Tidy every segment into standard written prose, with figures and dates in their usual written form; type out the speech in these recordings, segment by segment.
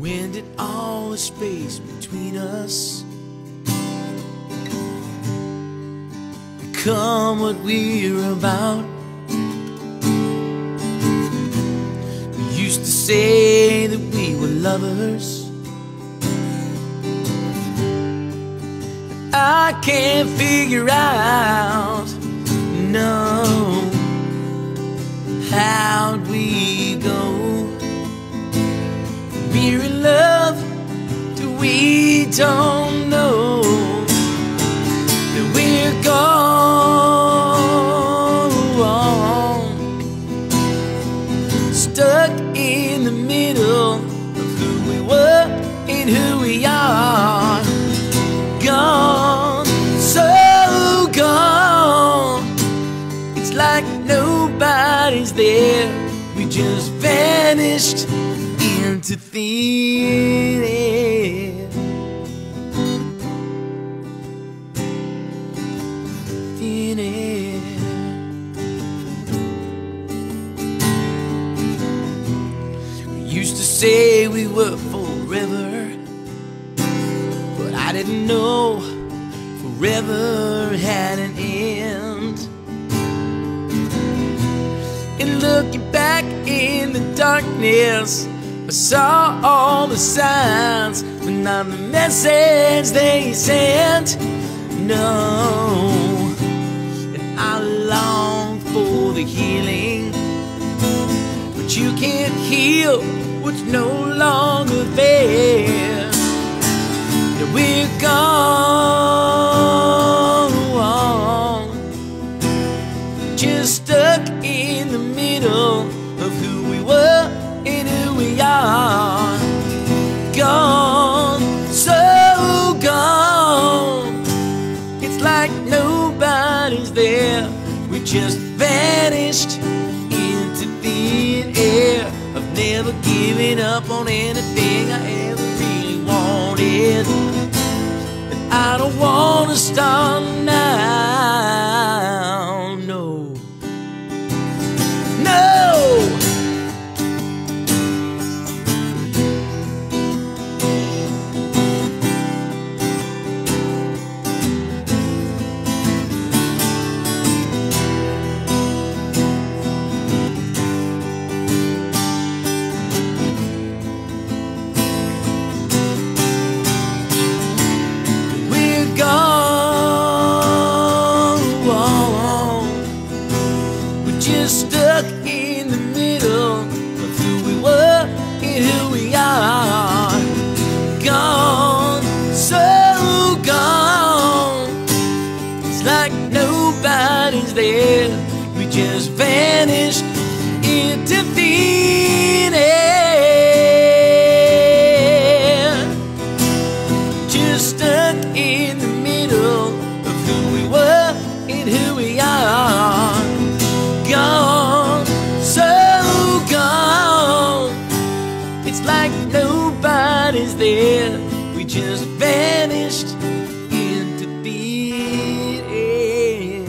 When did all the space between us become what we're about? We used to say that we were lovers. I can't figure out, no, how'd we go? We're in love till we don't know that we're gone, stuck in the middle of who we were and who we are. Gone, so gone. It's like nobody's there. We just vanished into thin air. Thin air. We used to say we were forever, but I didn't know forever had an end. And looking back in the darkness, I saw all the signs, but not the message they sent. No, and I long for the healing, but you can't heal what's no longer there. That we're gone, just stuck in the middle of who we were and who we are. Gone, so gone. It's like nobody's there. We just vanished into thin air. I've never given up on anything I ever really wanted, but I don't want to start now. No, no. Stuck in the middle of who we were and who we are. Gone, so gone. It's like nobody's there. We just vanished into thin air. Just stuck in the middle of who we were and who we are. Gone, so gone. It's like nobody's there. We just vanished into thin air.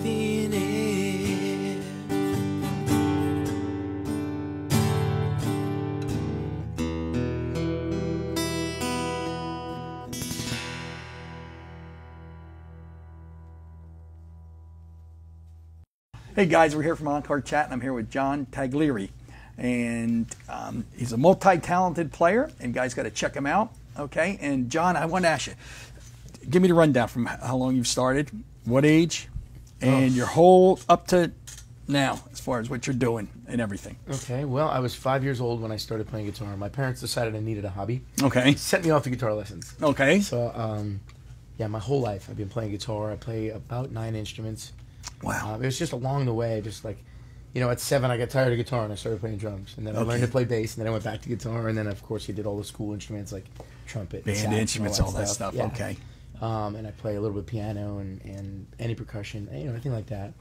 Thin air. Hey guys, we're here from Encore Chat, and I'm here with John Taglieri. And he's a multi-talented player, and guys got to check him out, okay? And John, I want to ask you, give me the rundown from how long you've started, what age, and your whole up to now, as far as what you're doing and everything. Okay, well, I was 5 years old when I started playing guitar. My parents decided I needed a hobby. Okay. Sent me off to guitar lessons. Okay. So, yeah, my whole life I've been playing guitar. I play about 9 instruments. Wow. It was just along the way, just like, you know, at 7 I got tired of guitar and I started playing drums. And then I learned to play bass, and then I went back to guitar, and then of course you did all the school instruments like trumpet, band sax, instruments, all that stuff. Yeah. Okay. And I play a little bit of piano and any percussion, you know, anything like that.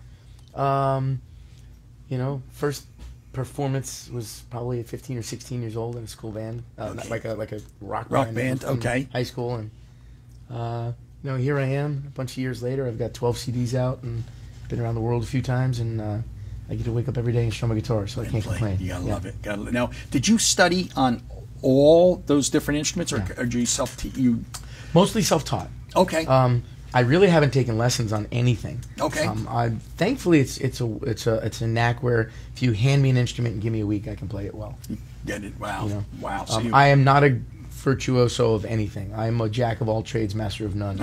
You know, first performance was probably at 15 or 16 years old in a school band, like a rock band. Okay. High school, and you know, here I am a bunch of years later. I've got 12 CDs out and been around the world a few times, and I get to wake up every day and strum a guitar, so I can't complain. You gotta love it. Now, did you study on all those different instruments, or do you you? Mostly self-taught. Okay. I really haven't taken lessons on anything. Okay. Thankfully, it's a knack where if you hand me an instrument and give me a week, I can play it well. Get it? Wow. You know? Wow. So I am not a virtuoso of anything. I am a jack of all trades, master of none.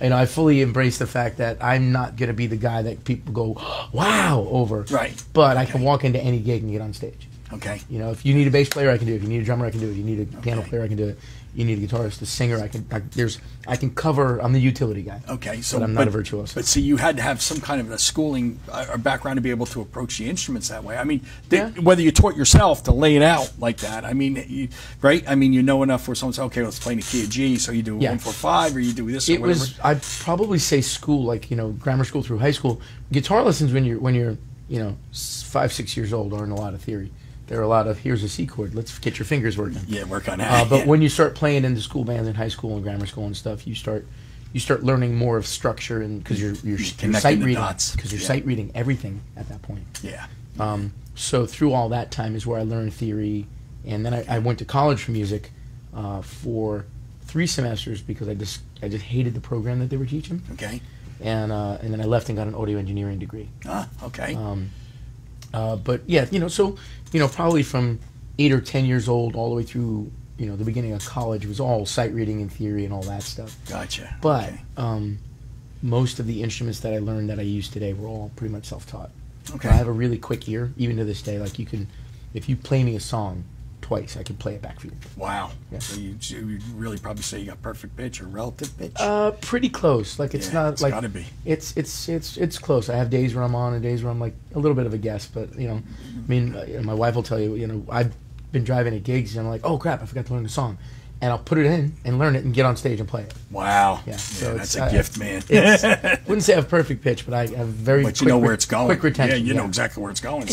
And I fully embrace the fact that I'm not going to be the guy that people go, wow, over. Right. But I can walk into any gig and get on stage. Okay. You know, if you need a bass player, I can do it. If you need a drummer, I can do it. If you need a piano player, I can do it. You need a guitarist, a singer. I can cover. I'm the utility guy. Okay, so but I'm not a virtuoso. But see, you had to have some kind of a schooling or background to be able to approach the instruments that way. I mean, whether you taught yourself to lay it out like that. I mean, right? I mean, you know enough where someone says, "Okay, let's play in a key of G," so you do 1-4-5, or you do this. Or whatever. I'd probably say school, like grammar school through high school. Guitar lessons when you're 5-6 years old aren't a lot of theory. There are a lot of, here's a C chord, let's get your fingers working. Yeah, work on that. But when you start playing in the school bands in high school and grammar school and stuff, you start learning more of structure, and because you're sight reading, because you're sight reading everything at that point. Yeah. So through all that time is where I learned theory, and then I went to college for music for 3 semesters because I just hated the program that they were teaching. Okay. And then I left and got an audio engineering degree. Okay. But yeah, probably from 8 or 10 years old all the way through, the beginning of college was all sight reading and theory and all that stuff. Gotcha. But most of the instruments that I learned that I use today were all pretty much self-taught. Okay. I have a really quick ear, even to this day. Like if you play me a song twice, I can play it back for you. Wow. Yeah. So you really probably say you got perfect pitch or relative pitch? Pretty close. Like it's not it's like gotta be. It's close. I have days where I'm on and days where I'm like a little bit of a guess, but I mean, my wife will tell you, I've been driving at gigs and I'm like, oh crap, I forgot to learn the song, and I'll put it in and learn it and get on stage and play it. Wow. Yeah. So that's a gift, man. Wouldn't say I have perfect pitch, but I have very. But you know where it's going. Quick retention. Yeah, you know exactly where it's going.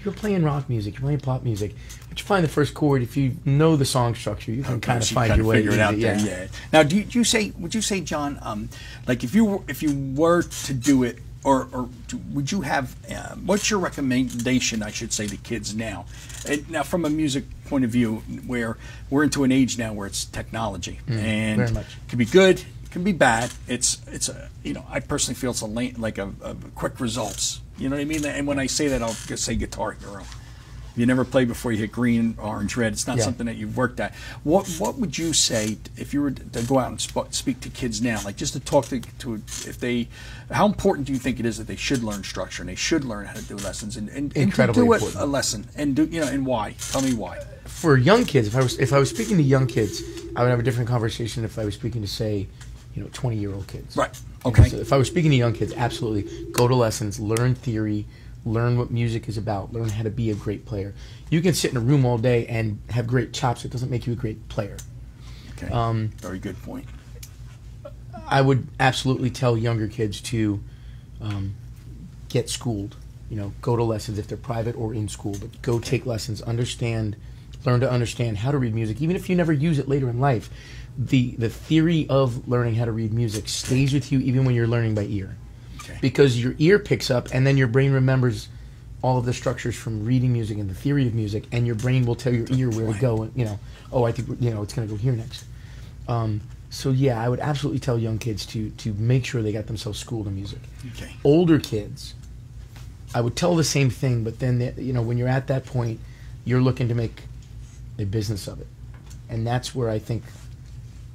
You're playing rock music. You're playing pop music. But you find the first chord. If you know the song structure, you can kind of find your way. Figure it out there. Yeah. Now, would you say, John, like if you were to do it, or would you have? What's your recommendation? I should say to kids now. And now, from a music point of view, where we're into an age now where it's technology, and very much. It can be good, it can be bad. It's a I personally feel it's like a quick results. You know what I mean? And when I say that, I'll just say Guitar Hero. You never play before you hit green, orange, red. It's not something that you've worked at. What would you say if you were to go out and speak to kids now, like just to talk to if they, how important do you think it is that they should learn structure and they should learn how to do lessons and Incredibly do important. a lesson and do and why? Tell me why. For young kids, if I was speaking to young kids, I would have a different conversation if I was speaking to, say, 20-year-old kids. Right. Okay. So if I was speaking to young kids, absolutely go to lessons, learn theory. Learn what music is about. Learn how to be a great player. You can sit in a room all day and have great chops. It doesn't make you a great player. Okay. Very good point. I would absolutely tell younger kids to get schooled. Go to lessons if they're private or in school. But go take lessons. Learn to understand how to read music. Even if you never use it later in life, the theory of learning how to read music stays with you even when you're learning by ear. Because your ear picks up, and then your brain remembers all of the structures from reading music and the theory of music, and your brain will tell your ear where to go. And I think it's going to go here next. So yeah, I would absolutely tell young kids to make sure they got themselves schooled in music. Okay. Older kids, I would tell the same thing, but then when you're at that point, you're looking to make a business of it, and that's where I think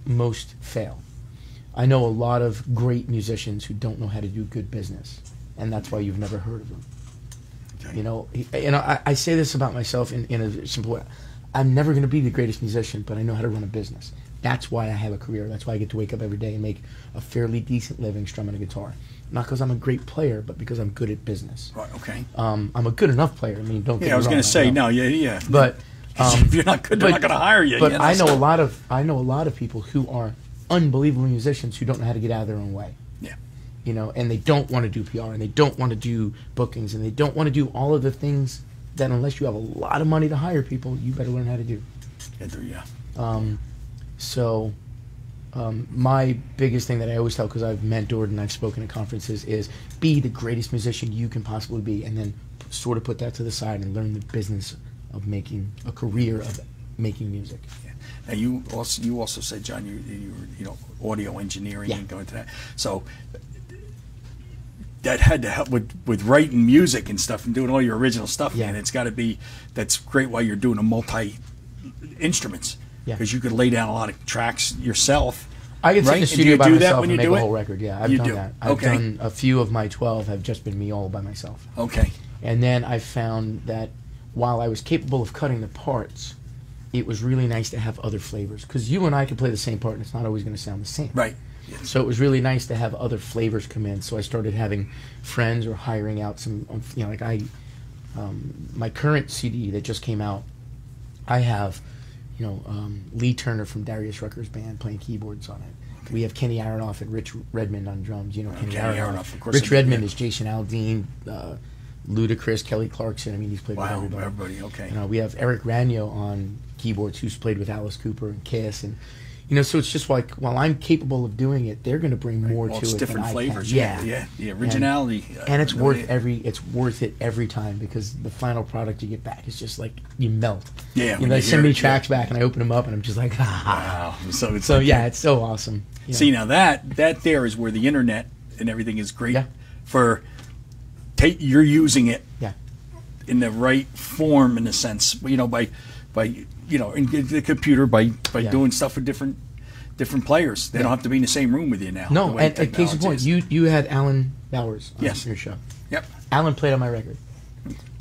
most fail. I know a lot of great musicians who don't know how to do good business, and that's why you've never heard of them. Okay. I say this about myself in a simple way. I'm never going to be the greatest musician, but I know how to run a business. That's why I have a career. That's why I get to wake up every day and make a fairly decent living strumming a guitar. Not because I'm a great player, but because I'm good at business. Right. Okay. I'm a good enough player. I mean, don't get me wrong. I was going to say no. Yeah. But if you're not good, they're not going to hire you. But I know a lot of people who are unbelievable musicians who don't know how to get out of their own way. Yeah. And they don't want to do PR, and they don't want to do bookings, and they don't want to do all of the things that, unless you have a lot of money to hire people, you better learn how to do. Yeah. So My biggest thing that I always tell, because I've mentored and I've spoken at conferences, is be the greatest musician you can possibly be, and then sort of put that to the side and learn the business of making a career of making music. Yeah. Now you also said, John, you know, audio engineering Yeah. and going to that. So that had to help with writing music and stuff and doing all your original stuff. Yeah. And it's got to be, that's great while you're doing a multi instruments. Yeah. Because you could lay down a lot of tracks yourself. I could sit right? in the And do studio you by do that myself when and you make do a it? whole record. Yeah, I've You done do. that. I've Okay. done a few of my 12 have just been me all by myself. Okay. And then I found that while I was capable of cutting the parts, it was really nice to have other flavors. Because you and I can play the same part and it's not always going to sound the same. Right. So it was really nice to have other flavors come in. So I started having friends or hiring out some, you know, like my current CD that just came out, I have, you know, Lee Turner from Darius Rucker's band playing keyboards on it. Okay. We have Kenny Aronoff and Rich Redmond on drums. You know, Kenny Aronoff. Of course. Rich Redmond is Jason Aldean, Ludacris, Kelly Clarkson. I mean, he's played with everybody. Everybody. Okay. You know, we have Eric Ragno on keyboards, who's played with Alice Cooper and Kiss, and you know, so it's just like while I'm capable of doing it, they're going to bring more to it's it. different than flavors. I can. Yeah. The originality. And it's worth it every time, because the final product you get back is just like you melt. Yeah. You know, they send me tracks back and I open them up and I'm just like, ah. Wow. So it's It's so awesome. You know? See, now that there is where the internet and everything is great Yeah. for. You're using it. Yeah. In the right form, in a sense, you know, by you know, in the computer, by doing stuff with different players. They don't have to be in the same room with you now. No, and case in point, you had Alan Bowers on your show. Yep. Alan played on my record.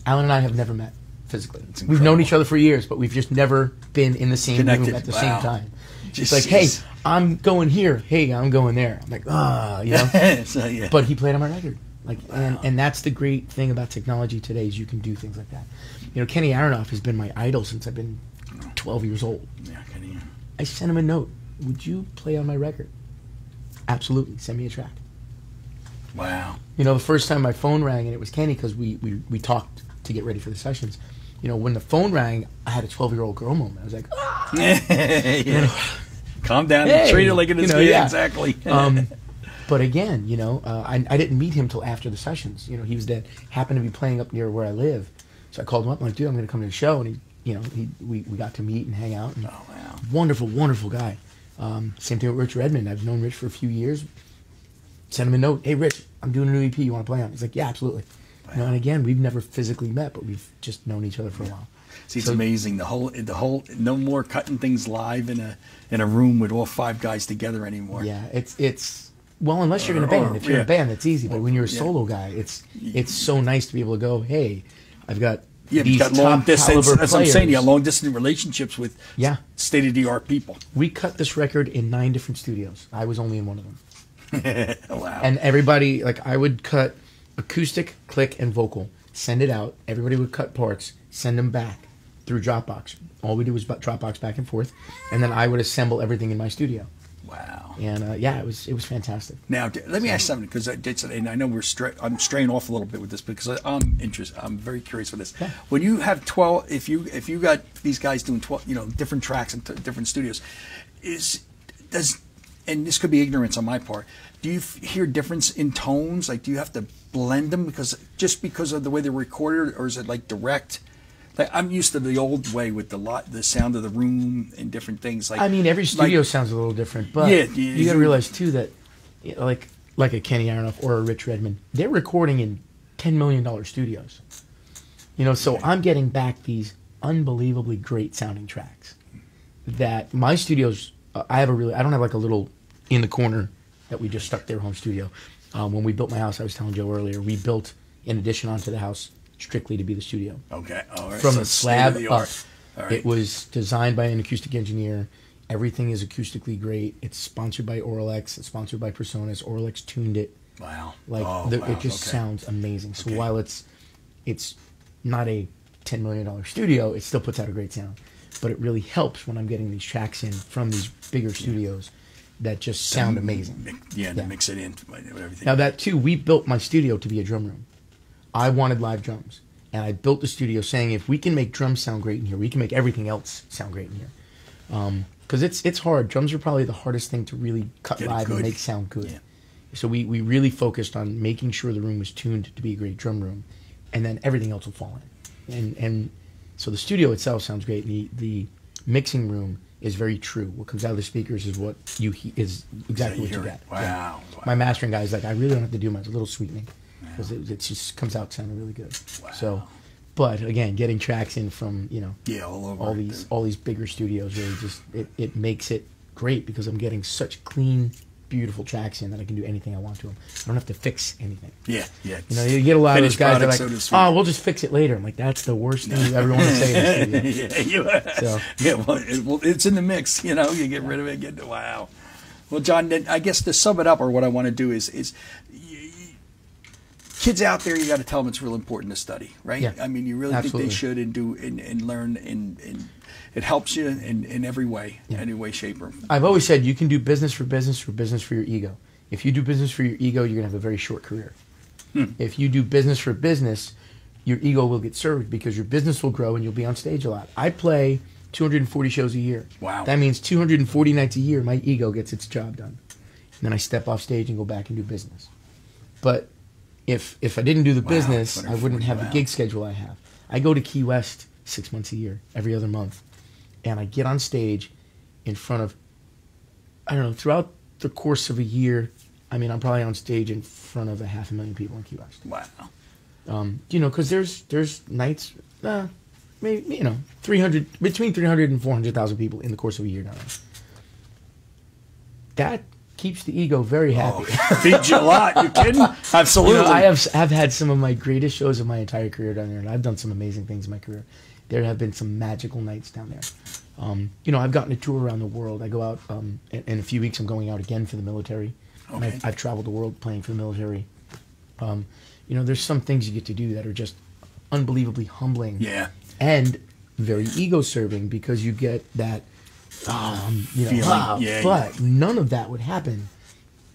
Alan and I have never met physically. We've incredible. known each other for years, but we've just never been in the same Connected. room at the Wow. same time. Just It's like, hey, I'm going here. Hey, I'm going there. I'm like, you know. So, yeah. But he played on my record. Like, and that's the great thing about technology today, is you can do things like that. You know, Kenny Aronoff has been my idol since I've been 12 years old. Yeah, Kenny. I sent him a note. Would you play on my record? Absolutely. Send me a track. Wow. You know, the first time my phone rang and it was Kenny, because we talked to get ready for the sessions. You know, when the phone rang, I had a 12-year-old girl moment. I was like, ah. Yeah. Calm down. Hey, Treat it like it is. you know, Yeah, exactly. But again, you know, I didn't meet him till after the sessions. You know, he was happened to be playing up near where I live. So I called him up. I'm like, dude, I'm going to come to the show. And we got to meet and hang out. And Oh, wow. Wonderful, wonderful guy. Same thing with Rich Redmond. I've known Rich for a few years. Sent him a note. Hey, Rich, I'm doing a new EP. You want to play on it? He's like, yeah, absolutely. Wow. You know, and again, we've never physically met, but we've just known each other for a while. See, it's amazing. The whole. No more cutting things live in a room with all 5 guys together anymore. Yeah, it's well, unless you're in a band. If you're in a band, that's easy. But when you're a Yeah. solo guy, it's so nice to be able to go, hey, I've got Yeah, these you've got long top distance. caliber As I'm saying, you got players. long distance relationships with state of the art people. We cut this record in 9 different studios. I was only in one of them. Wow. And everybody, like, I would cut acoustic, click, and vocal, send it out. Everybody would cut parts, send them back through Dropbox. All we do was Dropbox back and forth, and then I would assemble everything in my studio. Wow. And it was fantastic. Now, let me ask something, because and I know I'm straying off a little bit with this because I'm interested. I'm very curious with this. Yeah. When you have 12, if you got these guys doing 12, you know, different tracks in different studios, and this could be ignorance on my part, do you hear difference in tones? Like, do you have to blend them because of the way they're recorded, or is it like direct? Like, I'm used to the old way with the sound of the room and different things. Like, I mean, every studio sounds a little different, but you got to realize too that, you know, like a Kenny Aronoff or a Rich Redmond, they're recording in $10 million studios. You know, so I'm getting back these unbelievably great sounding tracks. That my studios, I don't have like a little in the corner that we just stuck their home studio. When we built my house, I was telling Joe earlier, we built an addition onto the house strictly to be the studio. Okay. All right. From So the slab up. All right. It was designed by an acoustic engineer. Everything is acoustically great. It's sponsored by Auralex. It's sponsored by Personas. Auralex tuned it. Wow. Like it just sounds amazing. So while it's not a $10 million studio, it still puts out a great sound. But it really helps when I'm getting these tracks in from these bigger studios that just sound amazing. To mix it in with everything. Now that too, we built my studio to be a drum room. I wanted live drums. And I built the studio saying, if we can make drums sound great in here, we can make everything else sound great in here. because it's hard. Drums are probably the hardest thing to really cut Get it live and good. make sound good. Yeah. So we really focused on making sure the room was tuned to be a great drum room, and then everything else will fall in. And so the studio itself sounds great. The mixing room is very true. What comes out of the speakers is what is exactly what you get. Wow. Yeah. Wow. My mastering guy is like, I really don't have to do much, a little sweetening, because it just comes out sounding really good. Wow. So, but again, getting tracks in from all over all these bigger studios really just it makes it great, because I'm getting such clean, beautiful tracks in that I can do anything I want to them. I don't have to fix anything. Yeah. You get a lot of those guys that are like, so oh, we'll just fix it later. I'm like, that's the worst thing you ever want to say in the studio. Well, it's in the mix. You get rid of it. Wow. Well, John, then I guess to sum it up, or what I want to do is kids out there, you got to tell them it's real important to study, right? Yeah, I mean, you really absolutely. think they should and do and learn, and it helps you in every way, any way, shape, or. I've always said you can do business for business or business for your ego. If you do business for your ego, you're going to have a very short career. If you do business for business, your ego will get served, because your business will grow and you'll be on stage a lot. I play 240 shows a year. Wow. That means 240 nights a year my ego gets its job done. And then I step off stage and go back and do business. But if I didn't do the business, I wouldn't have the gig schedule I have. I go to Key West 6 months a year, every other month. And I get on stage in front of, I don't know, throughout the course of a year, I mean, I'm probably on stage in front of 500,000 people in Key West. Wow. Because there's nights, maybe, 300, between 300 and 400,000 people in the course of a year down there. That keeps the ego very happy. Feeds you a lot. You kidding? Absolutely. I've had some of my greatest shows of my entire career down there, and I've done some amazing things in my career. There have been some magical nights down there. I've gotten a tour around the world. I go out, in a few weeks I'm going out again for the military. Okay. And I've traveled the world playing for the military. There's some things you get to do that are just unbelievably humbling. Yeah. And very ego-serving, because you get that, feeling. but none of that would happen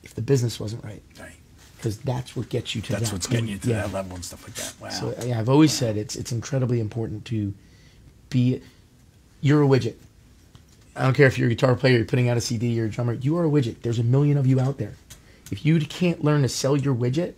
if the business wasn't right. Right. Because that's what gets you to that. That's what's getting you to that level and stuff like that. Wow. So I've always said it's incredibly important to be. You're a widget. I don't care if you're a guitar player, you're putting out a CD, you're a drummer. You are a widget. There's a million of you out there. If you can't learn to sell your widget,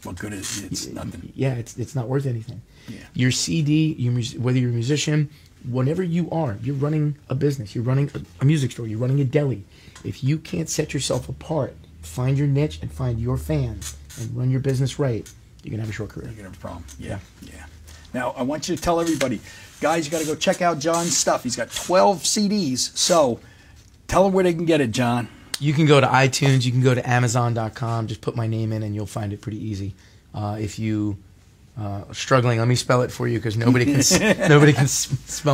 what good is it? It's nothing. Yeah, it's not worth anything. Yeah. Your CD, whether you're a musician, whatever you are, you're running a business. You're running a music store. You're running a deli. If you can't set yourself apart, find your niche and find your fans and run your business right, you're going to have a short career. You're going to have a problem. Yeah. Now, I want you to tell everybody, guys, you got to go check out John's stuff. He's got 12 CDs. So tell them where they can get it, John. You can go to iTunes. You can go to Amazon.com. Just put my name in and you'll find it pretty easy. If you are struggling, let me spell it for you, because nobody can spell it.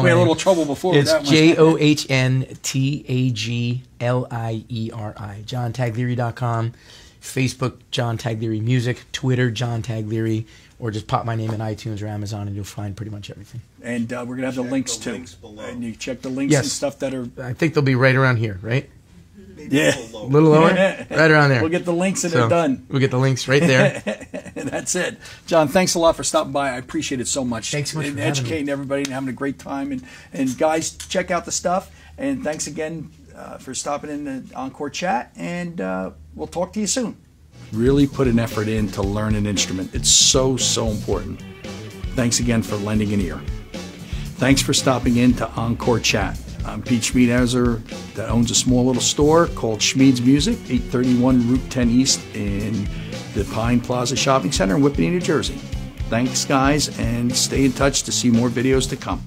We had a little trouble before with that one. JohnTaglieri. JohnTaglieri.com. Facebook, John Taglieri Music. Twitter, John Taglieri. Or just pop my name in iTunes or Amazon and you'll find pretty much everything. And we're going to have the links too. And you check the links and stuff that are... I think they'll be right around here, right? Yeah. A little lower? Right around there. We'll get the links and they're done. We'll get the links right there. That's it. John, thanks a lot for stopping by. I appreciate it so much. Thanks so much for educating everybody and having a great time. And guys, check out the stuff. And thanks again for stopping in the Encore chat. And we'll talk to you soon. Really put an effort in to learn an instrument. It's so important. Thanks again for lending an ear. Thanks for stopping in to Encore Chat. I'm Pete Schmiedhauser, that owns a small little store called Schmied's Music, 831 Route 10 East in the Pine Plaza Shopping Center in Whippany, New Jersey. Thanks, guys, and stay in touch to see more videos to come.